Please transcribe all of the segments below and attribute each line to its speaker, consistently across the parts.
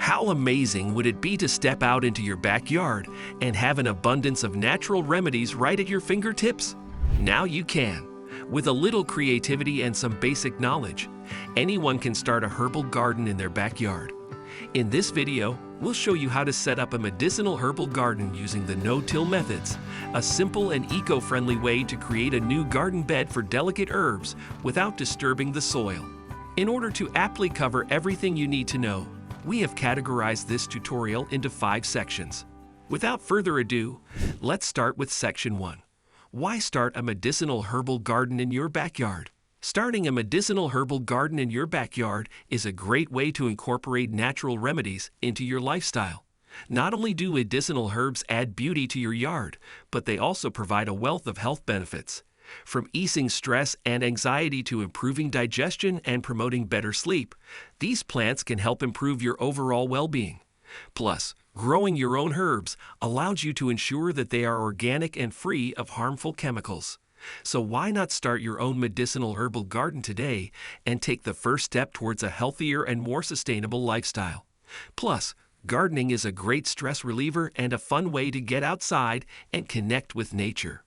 Speaker 1: How amazing would it be to step out into your backyard and have an abundance of natural remedies right at your fingertips? Now you can. With a little creativity and some basic knowledge, anyone can start a herbal garden in their backyard. In this video, we'll show you how to set up a medicinal herbal garden using the no-till methods, a simple and eco-friendly way to create a new garden bed for delicate herbs without disturbing the soil. In order to aptly cover everything you need to know, we have categorized this tutorial into 5 sections. Without further ado, let's start with Section 1. Why start a medicinal herbal garden in your backyard? Starting a medicinal herbal garden in your backyard is a great way to incorporate natural remedies into your lifestyle. Not only do medicinal herbs add beauty to your yard, but they also provide a wealth of health benefits. From easing stress and anxiety to improving digestion and promoting better sleep, these plants can help improve your overall well-being. Plus, growing your own herbs allows you to ensure that they are organic and free of harmful chemicals. So why not start your own medicinal herbal garden today and take the first step towards a healthier and more sustainable lifestyle? Plus, gardening is a great stress reliever and a fun way to get outside and connect with nature.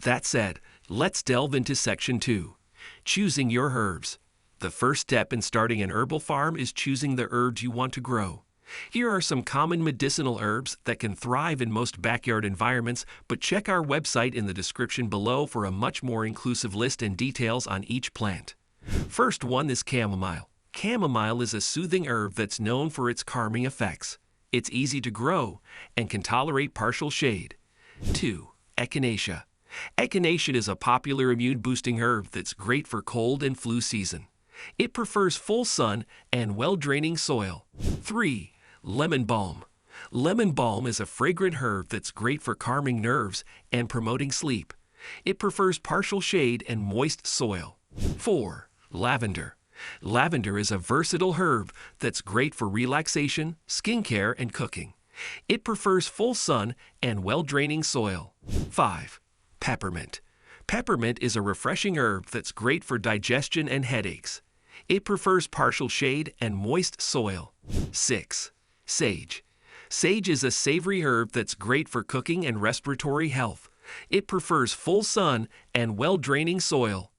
Speaker 1: That said, let's delve into Section 2, choosing your herbs. The first step in starting an herbal farm is choosing the herbs you want to grow. Here are some common medicinal herbs that can thrive in most backyard environments, but check our website in the description below for a much more inclusive list and details on each plant. First one is chamomile. Chamomile is a soothing herb that's known for its calming effects. It's easy to grow and can tolerate partial shade. 2. Echinacea. Echinacea is a popular immune-boosting herb that's great for cold and flu season. It prefers full sun and well-draining soil. 3. Lemon balm. Lemon balm is a fragrant herb that's great for calming nerves and promoting sleep. It prefers partial shade and moist soil. 4. Lavender. Lavender is a versatile herb that's great for relaxation, skincare, and cooking. It prefers full sun and well-draining soil. 5. Peppermint. Peppermint is a refreshing herb that's great for digestion and headaches. It prefers partial shade and moist soil. 6. Sage. Sage is a savory herb that's great for cooking and respiratory health. It prefers full sun and well-draining soil.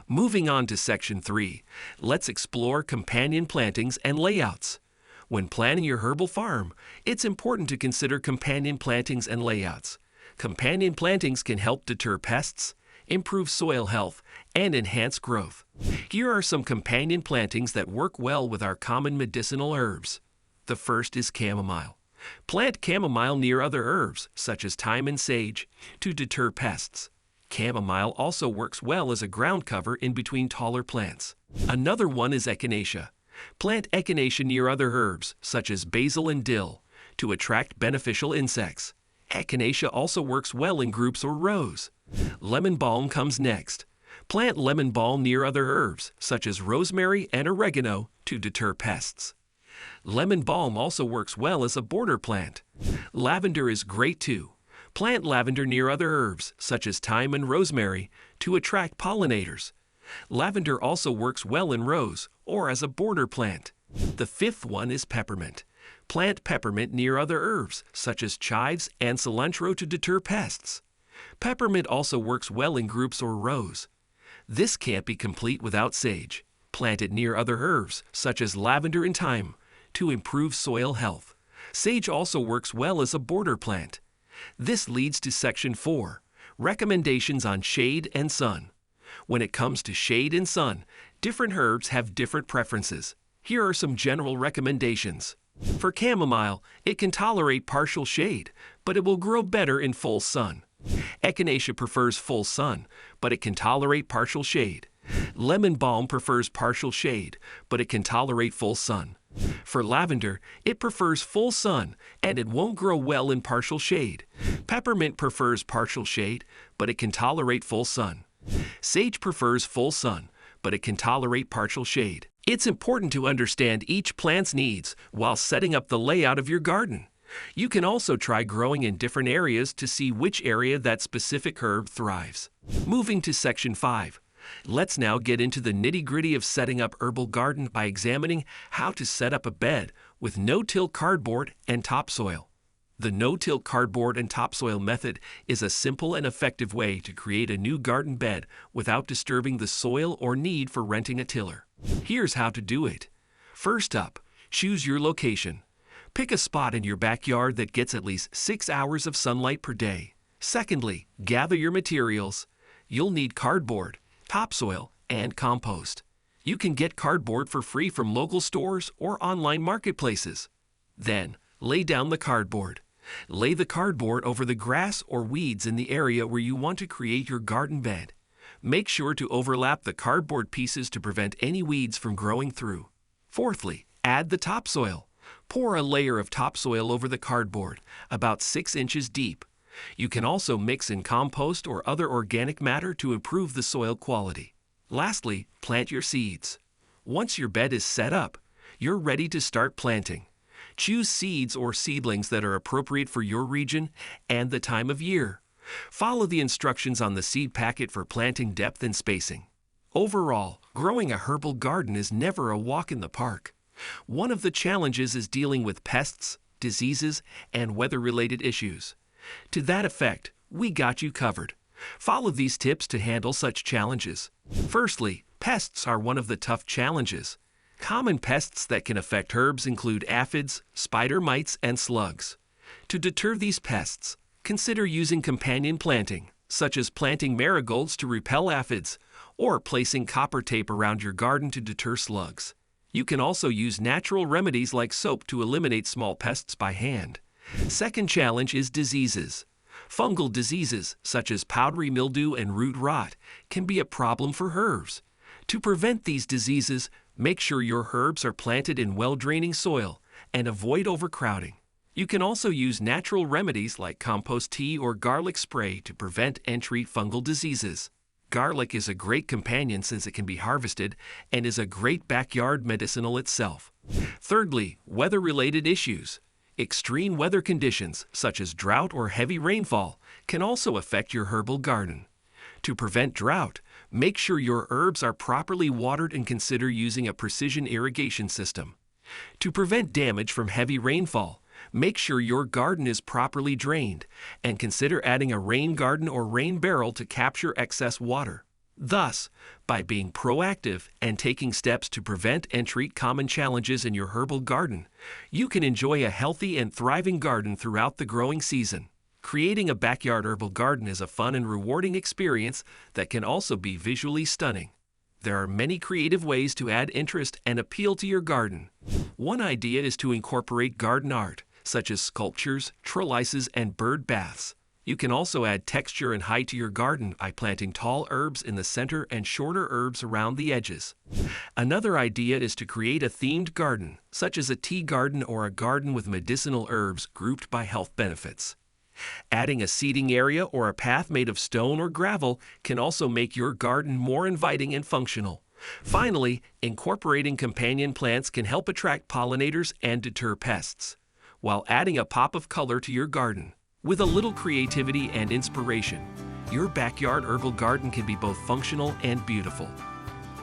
Speaker 1: Moving on to Section 3, let's explore companion plantings and layouts. When planning your herbal farm, it's important to consider companion plantings and layouts. Companion plantings can help deter pests, improve soil health, and enhance growth. Here are some companion plantings that work well with our common medicinal herbs. The first is chamomile. Plant chamomile near other herbs, such as thyme and sage, to deter pests. Chamomile also works well as a ground cover in between taller plants. Another one is echinacea. Plant echinacea near other herbs, such as basil and dill, to attract beneficial insects. Echinacea also works well in groups or rows. Lemon balm comes next. Plant lemon balm near other herbs, such as rosemary and oregano, to deter pests. Lemon balm also works well as a border plant. Lavender is great too. Plant lavender near other herbs, such as thyme and rosemary, to attract pollinators. Lavender also works well in rows or as a border plant. The fifth one is peppermint. Plant peppermint near other herbs, such as chives and cilantro, to deter pests. Peppermint also works well in groups or rows. This can't be complete without sage. Plant it near other herbs, such as lavender and thyme, to improve soil health. Sage also works well as a border plant. This leads to Section 4, recommendations on shade and sun. When it comes to shade and sun, different herbs have different preferences. Here are some general recommendations. For chamomile, it can tolerate partial shade, but it will grow better in full sun. Echinacea prefers full sun, but it can tolerate partial shade. Lemon balm prefers partial shade, but it can tolerate full sun. For lavender, it prefers full sun, and it won't grow well in partial shade. Peppermint prefers partial shade, but it can tolerate full sun. Sage prefers full sun, but it can tolerate partial shade. It's important to understand each plant's needs while setting up the layout of your garden. You can also try growing in different areas to see which area that specific herb thrives. Moving to Section 5. Let's now get into the nitty-gritty of setting up herbal garden by examining how to set up a bed with no-till cardboard and topsoil. The no-till cardboard and topsoil method is a simple and effective way to create a new garden bed without disturbing the soil or need for renting a tiller. Here's how to do it. First up, choose your location. Pick a spot in your backyard that gets at least 6 hours of sunlight per day. Secondly, gather your materials. You'll need cardboard, topsoil, and compost. You can get cardboard for free from local stores or online marketplaces. Then, lay down the cardboard. Lay the cardboard over the grass or weeds in the area where you want to create your garden bed. Make sure to overlap the cardboard pieces to prevent any weeds from growing through. Fourthly, add the topsoil. Pour a layer of topsoil over the cardboard, about 6 inches deep. You can also mix in compost or other organic matter to improve the soil quality. Lastly, plant your seeds. Once your bed is set up, you're ready to start planting. Choose seeds or seedlings that are appropriate for your region and the time of year. Follow the instructions on the seed packet for planting depth and spacing. Overall, growing a herbal garden is never a walk in the park. One of the challenges is dealing with pests, diseases, and weather-related issues. To that effect, we got you covered. Follow these tips to handle such challenges. Firstly, pests are one of the tough challenges. Common pests that can affect herbs include aphids, spider mites, and slugs. To deter these pests, consider using companion planting, such as planting marigolds to repel aphids, or placing copper tape around your garden to deter slugs. You can also use natural remedies like soap to eliminate small pests by hand. Second challenge is diseases. Fungal diseases, such as powdery mildew and root rot, can be a problem for herbs. To prevent these diseases, make sure your herbs are planted in well-draining soil and avoid overcrowding. You can also use natural remedies like compost tea or garlic spray to prevent and treat fungal diseases. Garlic is a great companion since it can be harvested and is a great backyard medicinal itself. Thirdly, weather-related issues. Extreme weather conditions, such as drought or heavy rainfall, can also affect your herbal garden. To prevent drought, make sure your herbs are properly watered and consider using a precision irrigation system. To prevent damage from heavy rainfall, make sure your garden is properly drained and consider adding a rain garden or rain barrel to capture excess water. Thus, by being proactive and taking steps to prevent and treat common challenges in your herbal garden, you can enjoy a healthy and thriving garden throughout the growing season. Creating a backyard herbal garden is a fun and rewarding experience that can also be visually stunning. There are many creative ways to add interest and appeal to your garden. One idea is to incorporate garden art, such as sculptures, trellises, and bird baths. You can also add texture and height to your garden by planting tall herbs in the center and shorter herbs around the edges. Another idea is to create a themed garden, such as a tea garden or a garden with medicinal herbs grouped by health benefits. Adding a seating area or a path made of stone or gravel can also make your garden more inviting and functional. Finally, incorporating companion plants can help attract pollinators and deter pests, while adding a pop of color to your garden. With a little creativity and inspiration, your backyard herbal garden can be both functional and beautiful.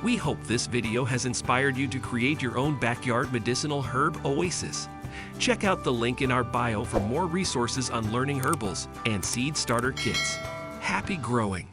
Speaker 1: We hope this video has inspired you to create your own backyard medicinal herb oasis. Check out the link in our bio for more resources on learning herbals and seed starter kits. Happy growing!